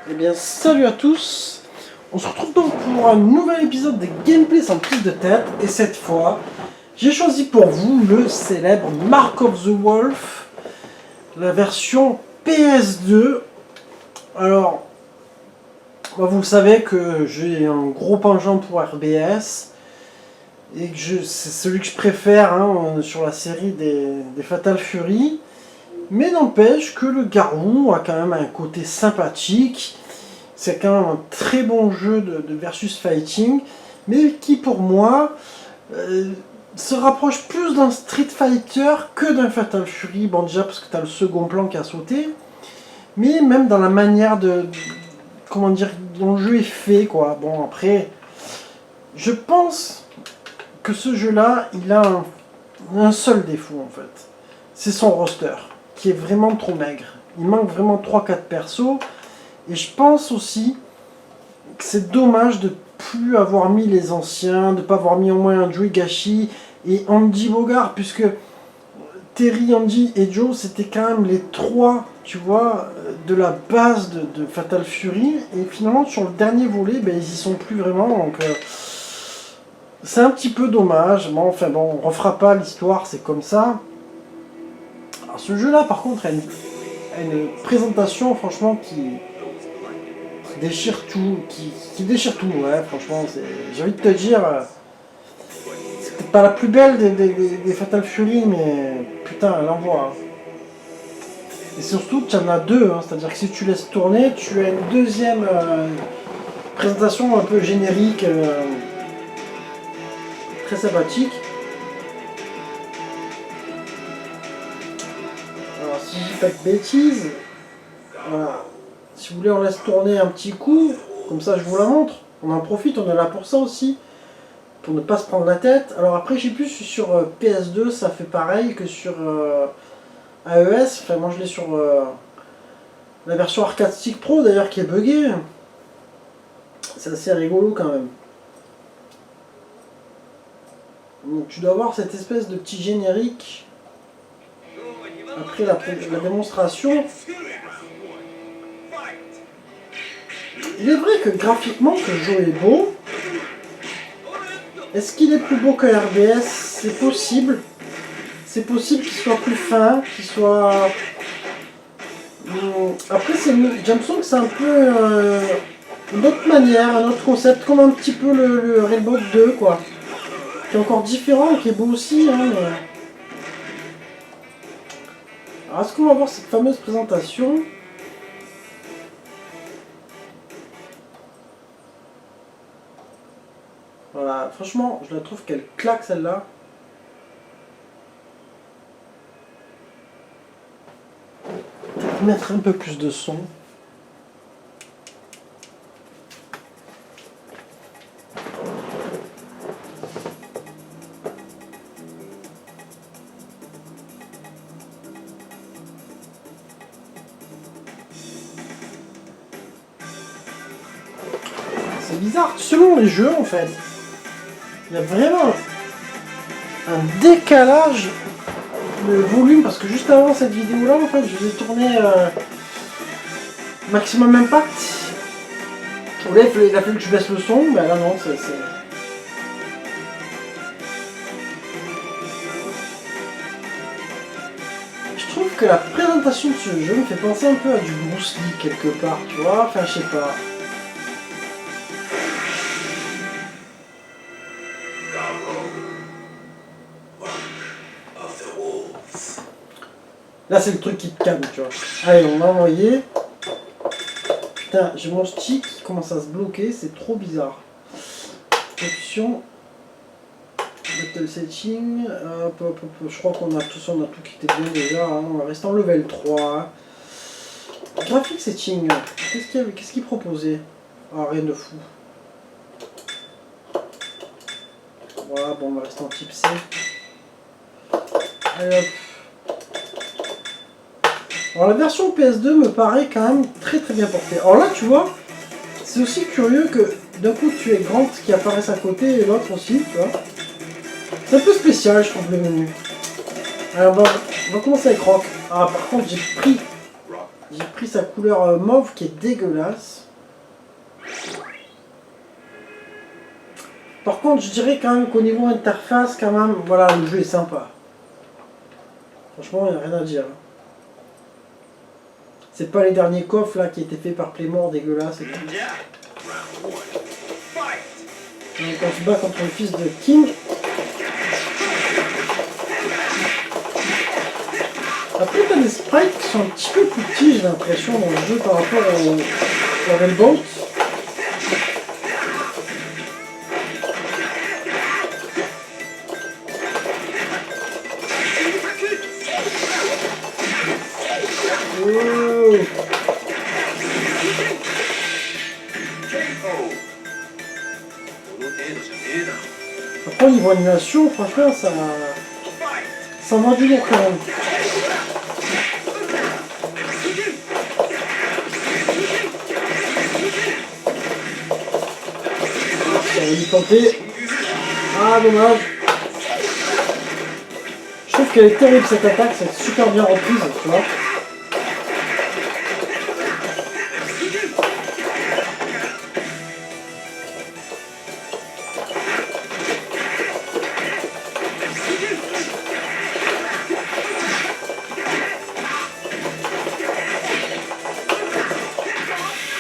Eh bien, salut à tous. On se retrouve donc pour un nouvel épisode de Gameplay sans prise de tête. Et cette fois, j'ai choisi pour vous le célèbre Mark of the Wolf, la version PS2. Alors, vous le savez que j'ai un gros penchant pour RBS. Et que c'est celui que je préfère sur la série des Fatal Fury. Mais n'empêche que le Garou a quand même un côté sympathique. C'est quand même un très bon jeu de versus fighting, mais qui pour moi se rapproche plus d'un Street Fighter que d'un Fatal Fury. Bon, déjà parce que tu as le second plan qui a sauté, mais même dans la manière comment dire, dont le jeu est fait, quoi. Bon, après, je pense que ce jeu-là, il a un seul défaut en fait. C'est son roster, qui est vraiment trop maigre. Il manque vraiment 3-4 persos. Et je pense aussi que c'est dommage de ne plus avoir mis les anciens, de ne pas avoir mis au moins un Joey Gashi et Andy Bogard, puisque Terry, Andy et Joe, c'était quand même les trois, tu vois, de la base de Fatal Fury. Et finalement, sur le dernier volet, ben, ils y sont plus vraiment, donc c'est un petit peu dommage. Bon, enfin bon, on refera pas l'histoire, c'est comme ça. Alors ce jeu-là, par contre, a une présentation, franchement, qui déchire tout, qui déchire tout, ouais, franchement, j'ai envie de te dire, c'est peut-être pas la plus belle des Fatal Fury, mais putain, elle envoie. Et surtout, tu en as deux, c'est-à-dire que si tu laisses tourner, tu as une deuxième présentation un peu générique, très sympathique. Alors, si je dis pas de bêtises, voilà. Si vous voulez, on laisse tourner un petit coup, comme ça je vous la montre. On en profite, on est là pour ça aussi, pour ne pas se prendre la tête. Alors après, je sais plus si sur PS2 ça fait pareil que sur AES. Enfin, moi je l'ai sur la version Arcade Stick Pro d'ailleurs qui est buggée. C'est assez rigolo quand même. Donc tu dois avoir cette espèce de petit générique après la démonstration. Il est vrai que graphiquement ce jeu est beau. Est-ce qu'il est plus beau que RBS? C'est possible. C'est possible qu'il soit plus fin, qu'il soit... Après, j'ai l'impression que c'est un peu une autre manière, un autre concept, comme un petit peu le Rainbow 2, quoi. Qui est encore différent, qui est beau aussi. Mais... Alors, est-ce qu'on va voir cette fameuse présentation? Voilà, franchement, je la trouve qu'elle claque celle-là. Peut-être mettre un peu plus de son. C'est bizarre, selon les jeux en fait. Il y a vraiment un décalage de volume parce que juste avant cette vidéo là en fait je vous ai tourné Maximum Impact. Là il a fallu que je baisse le son, mais là non c'est... Je trouve que la présentation de ce jeu me fait penser un peu à du Bruce Lee quelque part, tu vois, enfin je sais pas. Là c'est le truc qui te calme, tu vois. Allez, on a envoyé. Putain, j'ai mon stick qui commence à se bloquer, c'est trop bizarre. Option. Battle setting. Hop, je crois qu'on a tout qui était bien déjà. On va rester en level 3. Graphic setting. Qu'est-ce qu'il proposait? Ah, rien de fou. Voilà, bon, on va rester en type C. Allez hop. Alors la version PS2 me paraît quand même très bien portée. Alors là tu vois, c'est aussi curieux que d'un coup tu es Grant qui apparaisse à côté et l'autre aussi, tu vois. C'est un peu spécial je trouve le menu. Alors on va commencer avec Rock. Ah par contre J'ai pris sa couleur mauve qui est dégueulasse. Par contre, je dirais quand même qu'au niveau interface, quand même, voilà, le jeu est sympa. Franchement, il n'y a rien à dire. C'est pas les derniers coffres là qui étaient faits par Playmore, dégueulasse et tout. Donc on se bat contre le fils de King. Après, t'as des sprites qui sont un petit peu plus petits, j'ai l'impression, dans le jeu par rapport au Railboat. Oh. Après, au niveau animation, franchement, ça m'a du lourd quand même. On va y tenter. Ah, dommage. Je trouve qu'elle est terrible cette attaque, c'est super bien reprise, tu vois.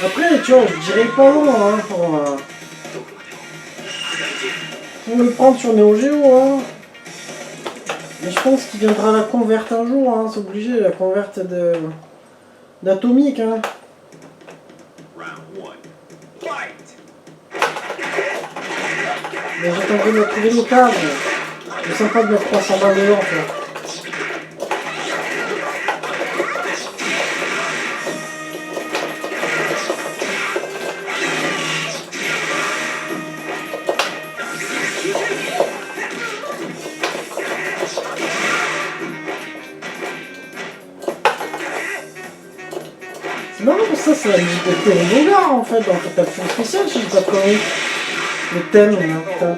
Après, tu vois, je dirais pas non hein, pour le prendre sur Neo Geo. Hein. Mais je pense qu'il viendra la converte un jour, hein, c'est obligé, la converte d'Atomic. Hein. Mais j'attendrai de trouver l'occasion. C'est sympa de mettre 300 balles dehors, tu vois. Non, ça c'est la musique de Terry Bogard en fait, dans cette action spéciale, si je dis pas de conneries. Le thème, là, putain.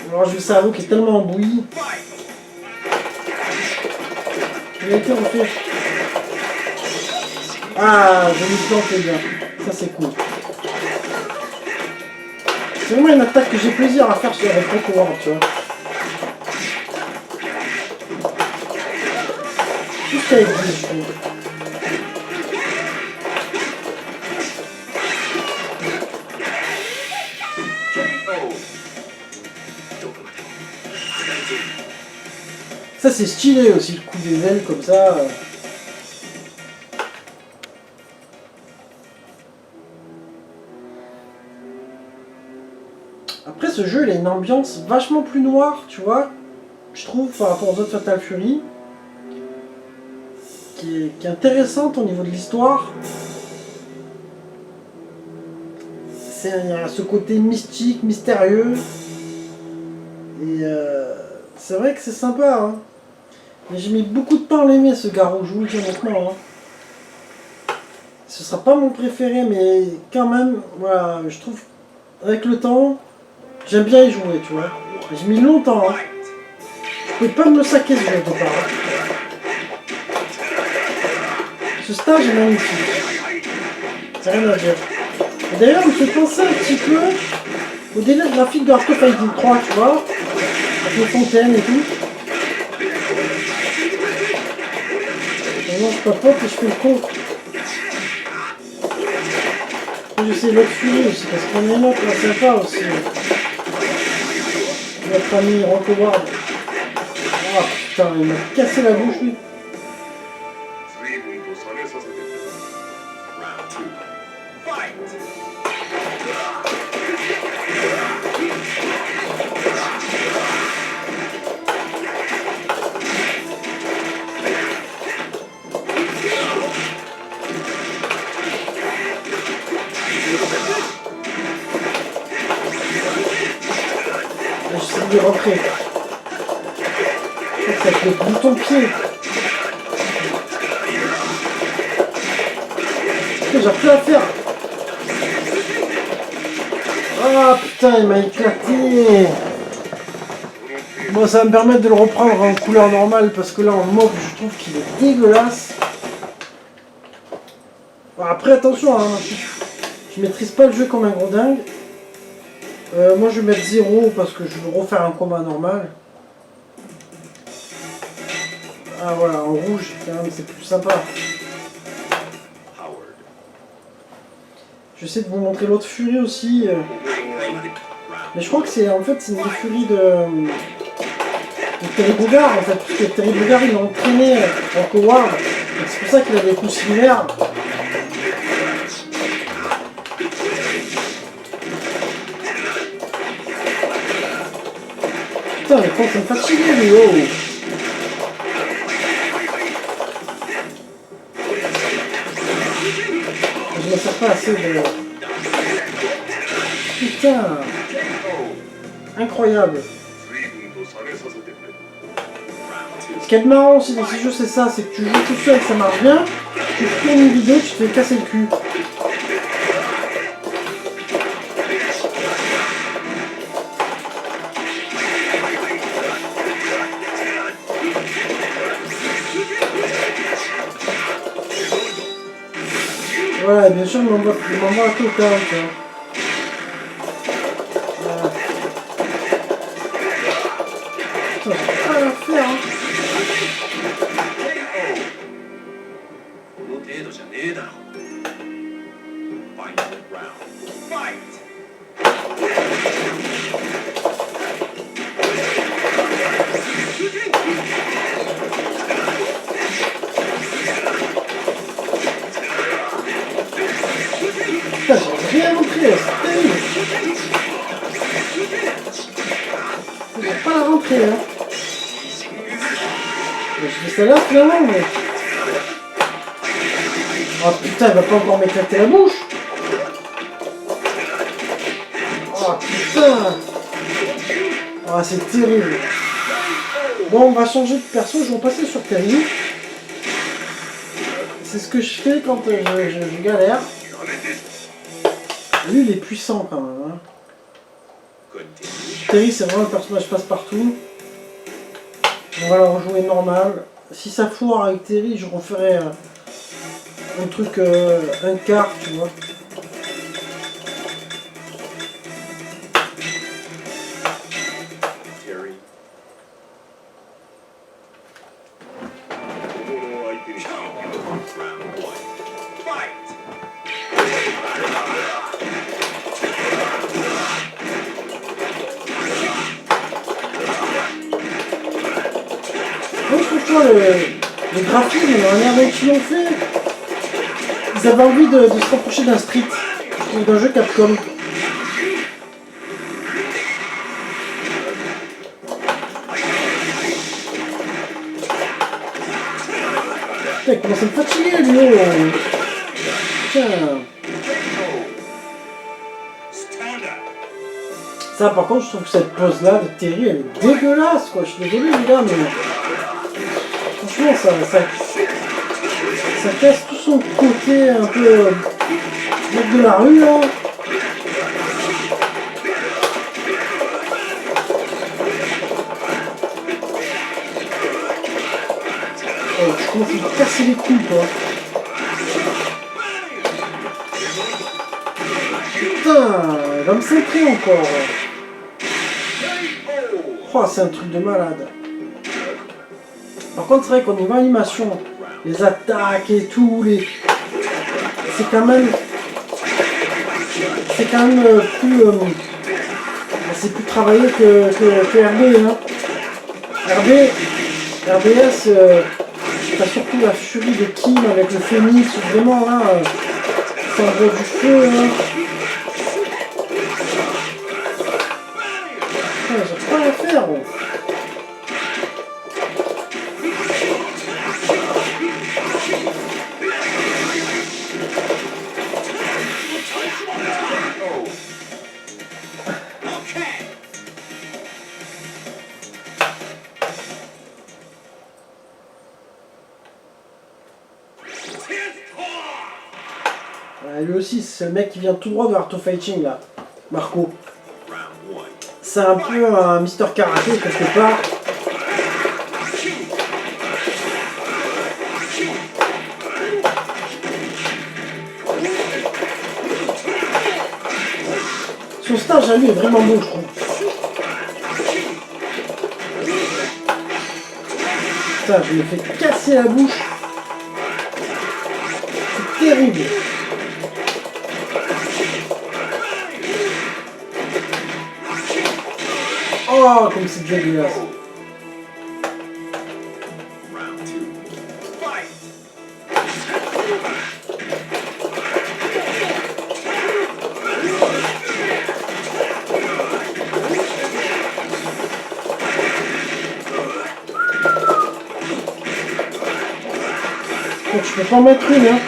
Alors je le cerveau qui est tellement embouilli. Il a été refait. Ah, je me plante les gars. Ça c'est cool. C'est vraiment une attaque que j'ai plaisir à faire sur les Pokémon, tu vois. Tout ce qu'elle dit, je trouve. Ça c'est stylé aussi, le coup des ailes comme ça. Après ce jeu il a une ambiance vachement plus noire, tu vois. Je trouve par rapport aux autres Fatal Fury. Qui est intéressante au niveau de l'histoire. Il y a ce côté mystique, mystérieux. Et c'est vrai que c'est sympa. Hein. Mais j'ai mis beaucoup de temps à l'aimer ce garou, je vous le dis honnêtement. Hein. Ce sera pas mon préféré, mais quand même, voilà, je trouve, avec le temps, j'aime bien y jouer, tu vois. J'ai mis longtemps. Hein. Je pouvais pas me le saquer ce jeu de part. Ce stage est magnifique. C'est rien à dire. D'ailleurs, il me fait penser un petit peu au délire graphique de Art of Fighting 3, tu vois, avec les fontaines et tout. Maintenant, je papote et je fais le con. J'essaie d'être fumé aussi, parce qu'on est une autre là, sympa aussi. Notre ami Rocco Ward. Ah putain, il m'a cassé la bouche lui. J'essaie de rentrer. Ça fait le bouton pied. J'ai plus à faire. Ah putain, il m'a éclaté. Moi, ça va me permettre de le reprendre en couleur normale parce que là, en mauve, je trouve qu'il est dégueulasse. Bon, après, attention, hein, je maîtrise pas le jeu comme un gros dingue. Moi, je vais mettre 0 parce que je veux refaire un combat normal. Ah voilà, en rouge, quand même, c'est plus sympa. J'essaie de vous montrer l'autre furie aussi. Mais je crois que c'est en fait c'est une des furies de Terry Bogard en fait. Parce que Terry Bogard il a entraîné en Howard. C'est pour ça qu'il a des coups similaires. Putain mais quand ça me fatigue lui oh. Je ne me sers pas assez de... Putain. Incroyable. Ce qui est marrant aussi dans ces jeux c'est ça, c'est que tu joues tout seul, ça marche bien. Tu fais une vidéo, tu te fais casser le cul. Voilà, bien sûr, il m'envoie à tout le temps, tu vois. Putain, c'est pas à faire, hein. Putain, j'ai rien montré, c'est terrible. Je vais pas la rentrer, hein. Je fais celle-là finalement, mais... Oh putain, il va pas encore m'éclater la bouche. Oh putain. Oh, c'est terrible. Bon, on va changer de perso, je vais passer sur Terry. C'est ce que je fais quand je galère. Lui, il est puissant quand même. Hein. Terry, c'est vraiment le personnage passe-partout. On va la rejouer normal. Si ça foire avec Terry, je referai un truc, un quart, tu vois. Moi, je trouve que le graphisme, la manière dont ils l'ont fait, ils avaient envie de se rapprocher d'un Street, ou d'un jeu Capcom. Putain, il commence à me fatiguer, lui, oh. Tiens. Ça, par contre, je trouve que cette pose-là de Terry, elle est dégueulasse, quoi. Je suis désolé, les gars, mais... Franchement, ça casse tout son côté un peu... mec de la rue, là. Oh, je commence à me casser les couilles, quoi. Putain, elle va me centrer encore. Oh, c'est un truc de malade. Par contre, c'est vrai qu'au niveau animation, les attaques et tout, c'est quand même plus... c'est plus travaillé que RB. Hein. RBS, t'as surtout la furie de Kim avec le phénix, vraiment là, ça envoie du feu. Hein. J'ai pas à faire. Bon. Lui aussi, c'est le mec qui vient tout droit de Art of Fighting là, Marco. C'est un peu un Mister Karaté quelque part. Son stage à lui est vraiment beau, je trouve. Putain, je lui ai fait casser la bouche. C'est terrible. Oh, comme c'est dégueulasse. Donc, je peux pas en mettre une, hein.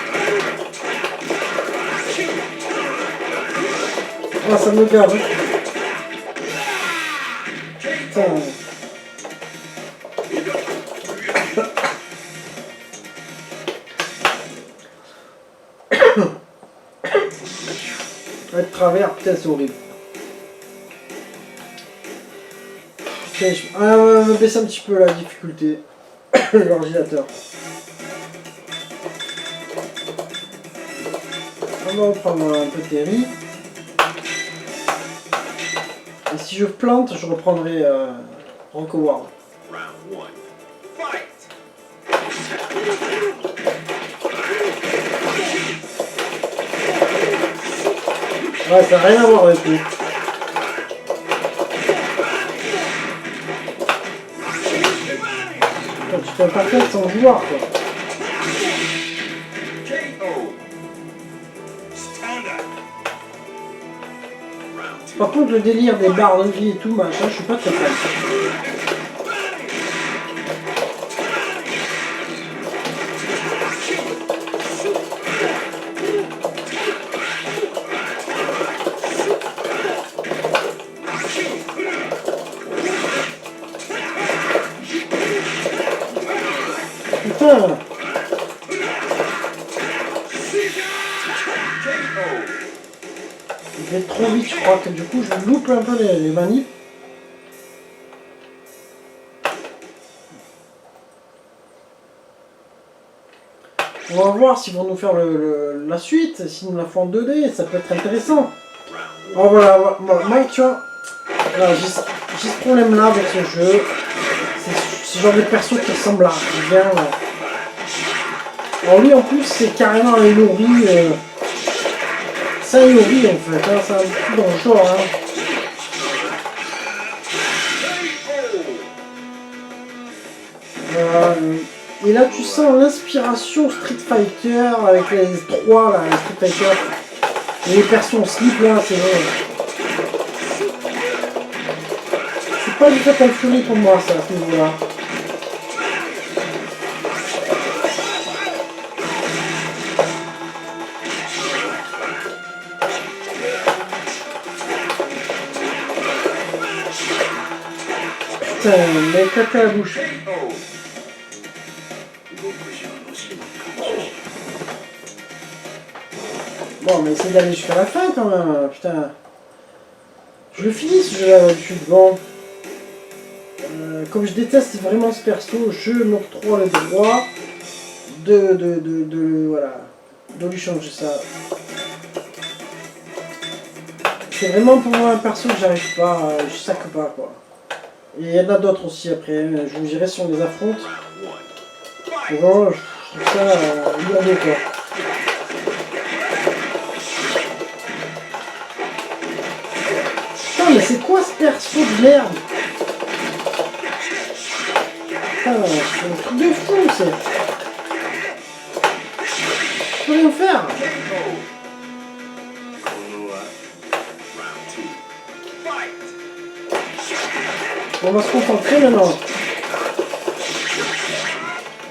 Ah, ça me gave, hein. Putain. Ouais, de travers, putain, c'est horrible. Okay, on va baisser un petit peu la difficulté de l'ordinateur. On va reprendre un peu de riz. Et si je plante, je reprendrai Rock Howard. Ouais, ça n'a rien à voir avec lui. Tu fais un parfait sans vouloir, quoi. Par contre, le délire des barres de vie et tout, machin, je suis pas très fan. Putain! Je vais trop vite, je crois que du coup je loupe un peu les manips. On va voir s'ils vont nous faire la suite, s'ils nous la font en 2D, ça peut être intéressant. Oh voilà, moi tu vois, voilà, j'ai ce problème là avec ce jeu. C'est ce genre de perso qui ressemble à rien. Alors lui en plus c'est carrément un Ilori. C'est un Ilori en fait, hein, c'est un truc dans le genre. Hein. Et là tu sens l'inspiration Street Fighter avec les trois là, les Street Fighter. Et les persos en slip là, c'est vrai. C'est pas du Fatal Fury pour moi ça à ce niveau-là. Putain, mais caca à la bouche. Bon, on va essayer d'aller jusqu'à la fin quand même, putain. Je le finis ce jeu-là d'habitude, bon. Comme je déteste vraiment ce perso, je m'octroie le droit voilà, de lui changer ça. C'est vraiment pour moi un perso que j'arrive pas, je sac pas quoi. Et il y en a d'autres aussi après, je vous dirai si on les affronte. Bon, je trouve ça lourd quoi. Putain, mais c'est quoi ce perso de merde? Putain, c'est un truc de fou, c'est... Je peux rien faire. On va se concentrer maintenant.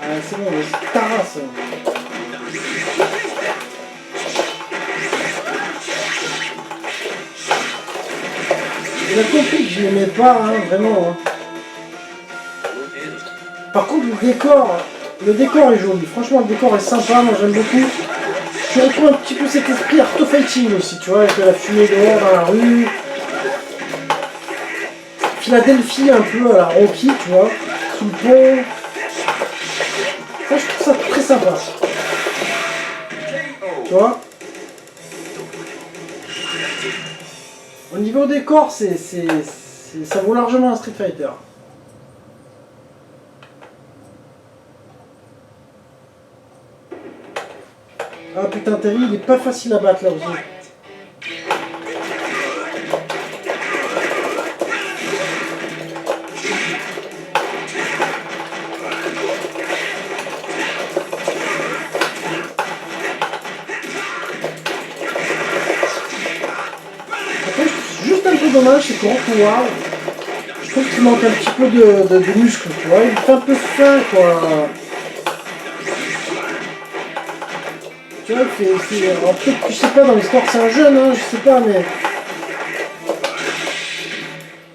Ah, c'est bon, vas-y, tarasse. Il a compris que je l'aimais pas, hein, vraiment. Hein. Par contre, le décor est joli. Franchement, le décor est sympa, moi j'aime beaucoup. Je retrouve un petit peu cet esprit art of fighting aussi, tu vois, avec la fumée dehors dans la rue. Philadelphie un peu à la Rocky, tu vois, sous le pont. Ça, je trouve ça très sympa. Tu vois. Au niveau décor, ça vaut largement un Street Fighter. Ah putain, Terry, il est pas facile à battre là aussi. Juste un peu dommage, c'est qu'en pouvoir, je trouve qu'il manque un petit peu de muscle, tu vois. Il fait un peu fin, quoi. Tu vois, alors peut-être que je sais pas, dans l'histoire c'est un jeune, hein, je sais pas, mais.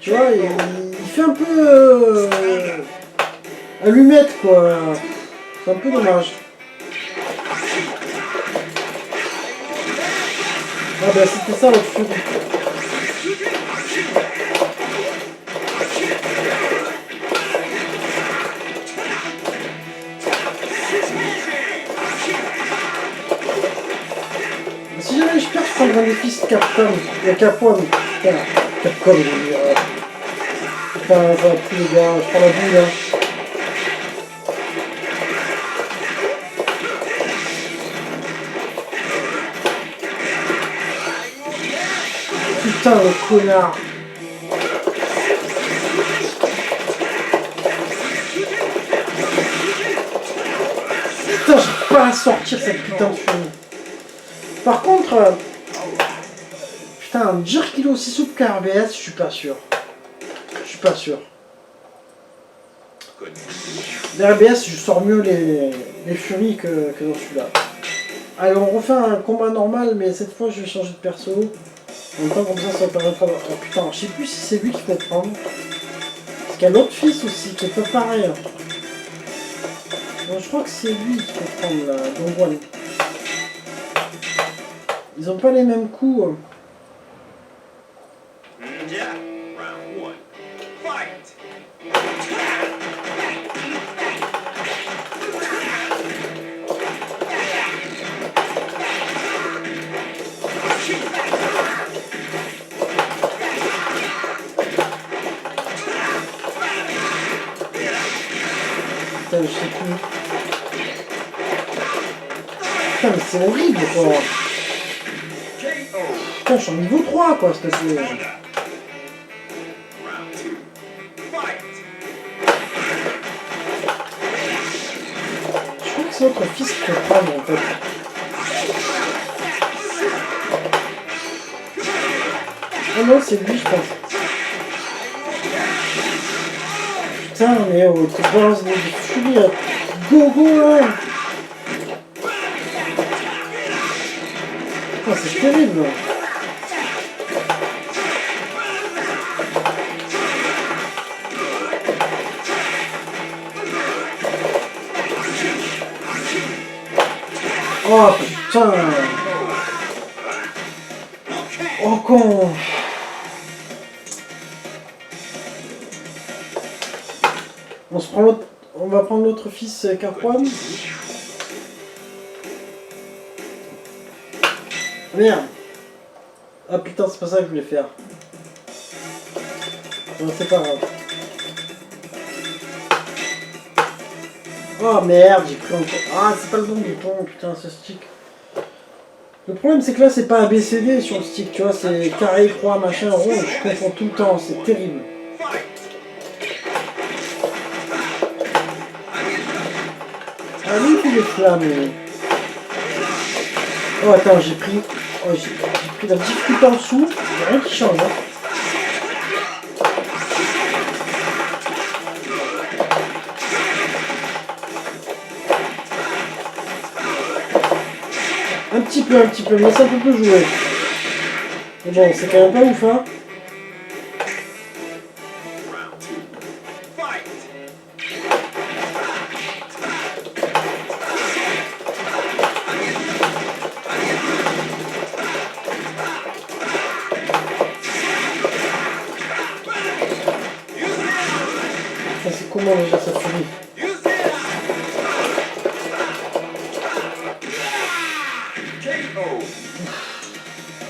Tu vois, il fait un peu. Allumette, quoi. C'est un peu dommage. Ah bah c'était ça l'autre Fury. Si jamais je perds, je prendrai un défi de Capcom. Il y a Capcom. Putain, Capcom, je veux dire. Putain, ça va plus les gars, je prends la boule hein. Putain le connard. Putain, j'arrive pas à sortir cette putain de Fury. Par contre, putain, dire qu'il est aussi souple qu'un RBS, je suis pas sûr. Je suis pas sûr. Les RBS, je sors mieux les Fury que dans celui-là. Allez, on refait un combat normal, mais cette fois je vais changer de perso. En même temps, comme ça va permettre. Oh putain, je sais plus si c'est lui qui peut prendre. Parce qu'il y a l'autre fils aussi qui peut pareil. Bon, je crois que c'est lui qui peut prendre la Dongguan. Ils ont pas les mêmes coups. Putain, je sais plus. Putain, mais c'est horrible quoi. Putain, je suis en niveau 3 quoi, s'il te plaît. Je crois que c'est notre fils qui peut prendre en fait. Oh non, c'est lui, je pense. Putain, mais oh, tu balances des furies à gogo là. Putain, c'est terrible là. Oh putain. Oh con. On va prendre l'autre fils Carquan. Merde. Ah putain, c'est pas ça que je voulais faire. Bon, c'est pas grave. Oh merde, j'ai pris encore. Ah, c'est pas le bon bouton, putain, ce stick. Le problème, c'est que là, c'est pas ABCD sur le stick, tu vois, c'est carré, croix, machin, rond, je confonds tout le temps, c'est terrible. Ah, lui, il fait des flammes. Oh, attends, j'ai pris la difficulté en dessous, il n'y a rien qui change. Hein. Un petit peu, mais ça peut plus jouer. Mais bon, c'est quand même pas ouf, hein. comment déjà ça furie?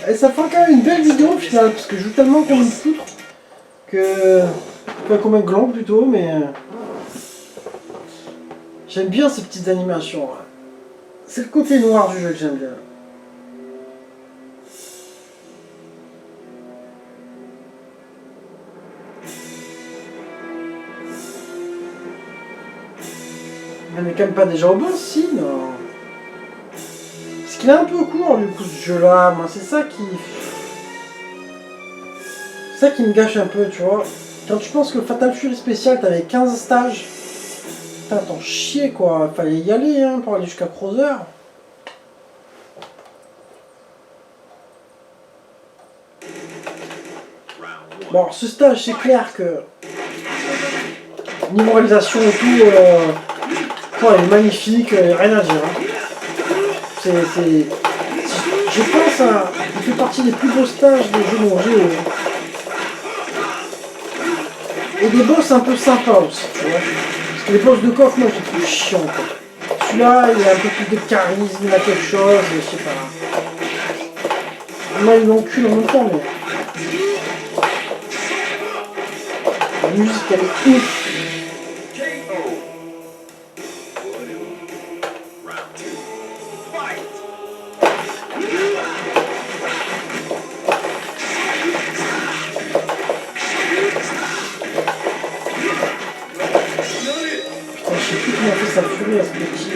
Et ça fait quand même une belle vidéo au final, parce que je joue tellement comme une poutre que... Enfin, comme un gland plutôt, mais... J'aime bien ces petites animations. Ouais. C'est le côté noir du jeu que j'aime bien. Mais on n'est quand même pas déjà au boss, si, non. Parce qu'il est un peu court, du coup, ce jeu-là. Moi, c'est ça qui... C'est ça qui me gâche un peu, tu vois. Quand tu penses que Fatal Fury spécial, t'avais 15 stages. Putain, t'en chier, quoi. Fallait y aller, hein, pour aller jusqu'à Crowther. Bon, alors, ce stage, c'est clair que... Niveau réalisation et tout, il est magnifique, rien à dire. Hein. Je pense à... Il fait partie des plus beaux stages des jeux dont j'ai. Et des boss un peu sympas aussi, tu vois. Parce que les boss de coffre, moi, je trouve chiant, quoi. Celui-là, il a un peu plus de charisme, il a quelque chose, je sais pas. Moi, il l'encule en même temps, mais... La musique, elle est ouf. Il a fait sa furie à ce petit.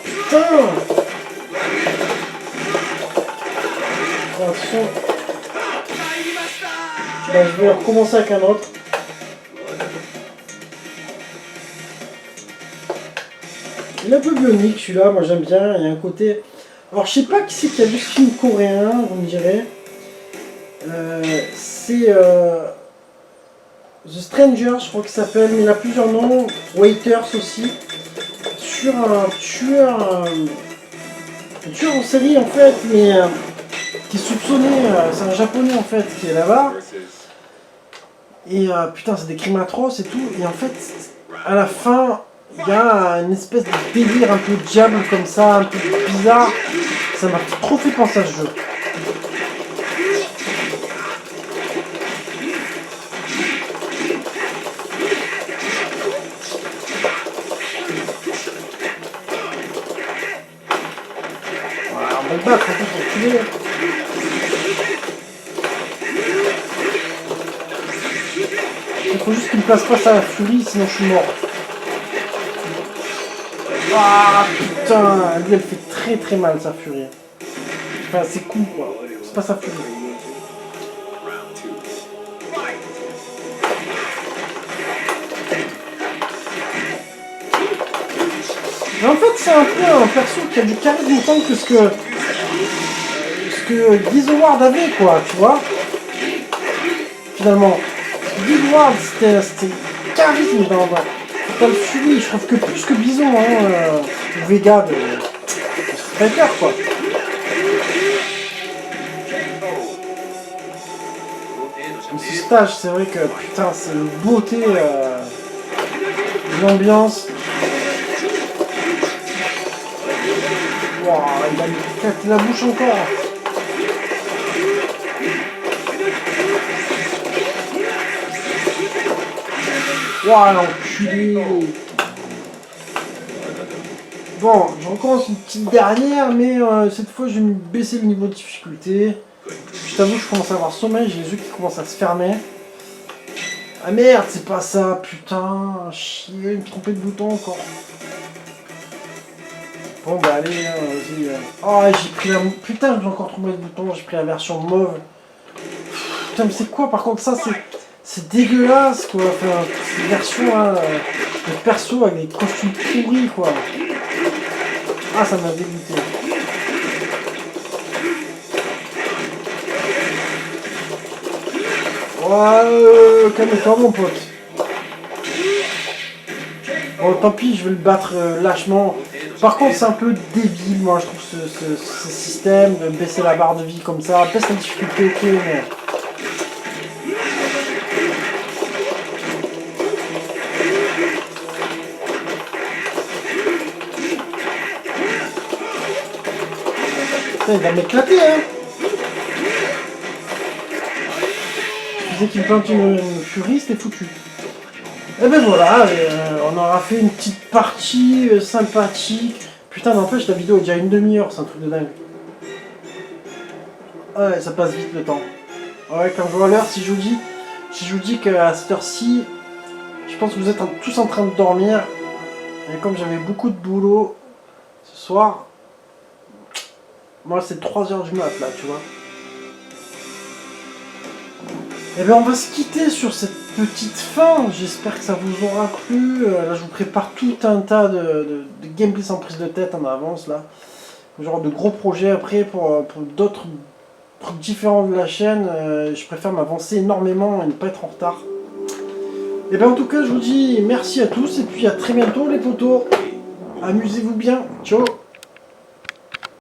Putain! Attention. Bah, je vais recommencer avec un autre. Il est un peu bionique celui-là, moi j'aime bien. Il y a un côté. Alors je sais pas qui c'est qui a vu ce film coréen, vous me direz. C'est. The Stranger, je crois qu'il s'appelle, mais il a plusieurs noms, Waiters aussi, sur un tueur en série en fait, mais qui est soupçonné, c'est un japonais en fait qui est là-bas, et putain c'est des crimes atroces et tout, et en fait à la fin il y a une espèce de délire un peu diable comme ça, un peu bizarre, ça m'a trop fait penser à ce jeu. On va le battre, en plus, pour tuer. Il faut juste qu'il me place pas sa furie, sinon je suis mort. Ah putain, lui elle fait très très mal sa furie. Enfin c'est cool quoi, c'est pas sa furie. Mais en fait c'est un peu un perso qui a du charisme autant que ce que Guy Howard avait quoi, tu vois. Finalement. Guy Howard c'était charisme dans Fatal Fury, je trouve que plus que Bison, hein, Vega de Striker quoi. Ce stage, c'est vrai que putain, c'est une beauté, l'ambiance. Wow, il a éclaté la bouche encore. Wow, l'enculé. Bon, je recommence une petite dernière, mais cette fois je vais me baisser le niveau de difficulté. Je t'avoue, je commence à avoir sommeil, j'ai les yeux qui commencent à se fermer. Ah merde, c'est pas ça, putain, chier, je me trompé de bouton encore. Bon bah allez, vas-y. Oh, j'ai pris la... Putain, je me suis encore trompé de bouton, j'ai pris la version mauve. Putain, mais c'est quoi par contre ça, c'est dégueulasse quoi, enfin, cette version là, de perso avec des costumes pourris quoi. Ah, ça m'a dégoûté. Ouais, calme-toi mon pote. Bon, tant pis, je vais le battre lâchement. Par contre, c'est un peu débile, moi, je trouve, ce système de baisser la barre de vie comme ça. Baisse la difficulté, ok, mais... Putain, il va m'éclater, hein. Je disais qu'il me plante une furie, c'était foutu. Et ben voilà, on aura fait une petite partie sympathique. Putain, n'empêche, la vidéo est déjà une demi-heure, c'est un truc de dingue. Ouais, ça passe vite le temps. Ouais, quand je vois l'heure, si je vous dis qu'à cette heure-ci, je pense que vous êtes tous en train de dormir. Et comme j'avais beaucoup de boulot ce soir, moi c'est 3h du mat là, tu vois. Et bien on va se quitter sur cette petite fin. J'espère que ça vous aura plu. Là je vous prépare tout un tas de gameplay sans prise de tête en avance là. Genre de gros projets après pour d'autres trucs différents de la chaîne. Je préfère m'avancer énormément et ne pas être en retard. Et bien en tout cas je vous dis merci à tous et puis à très bientôt les potos. Amusez-vous bien. Ciao.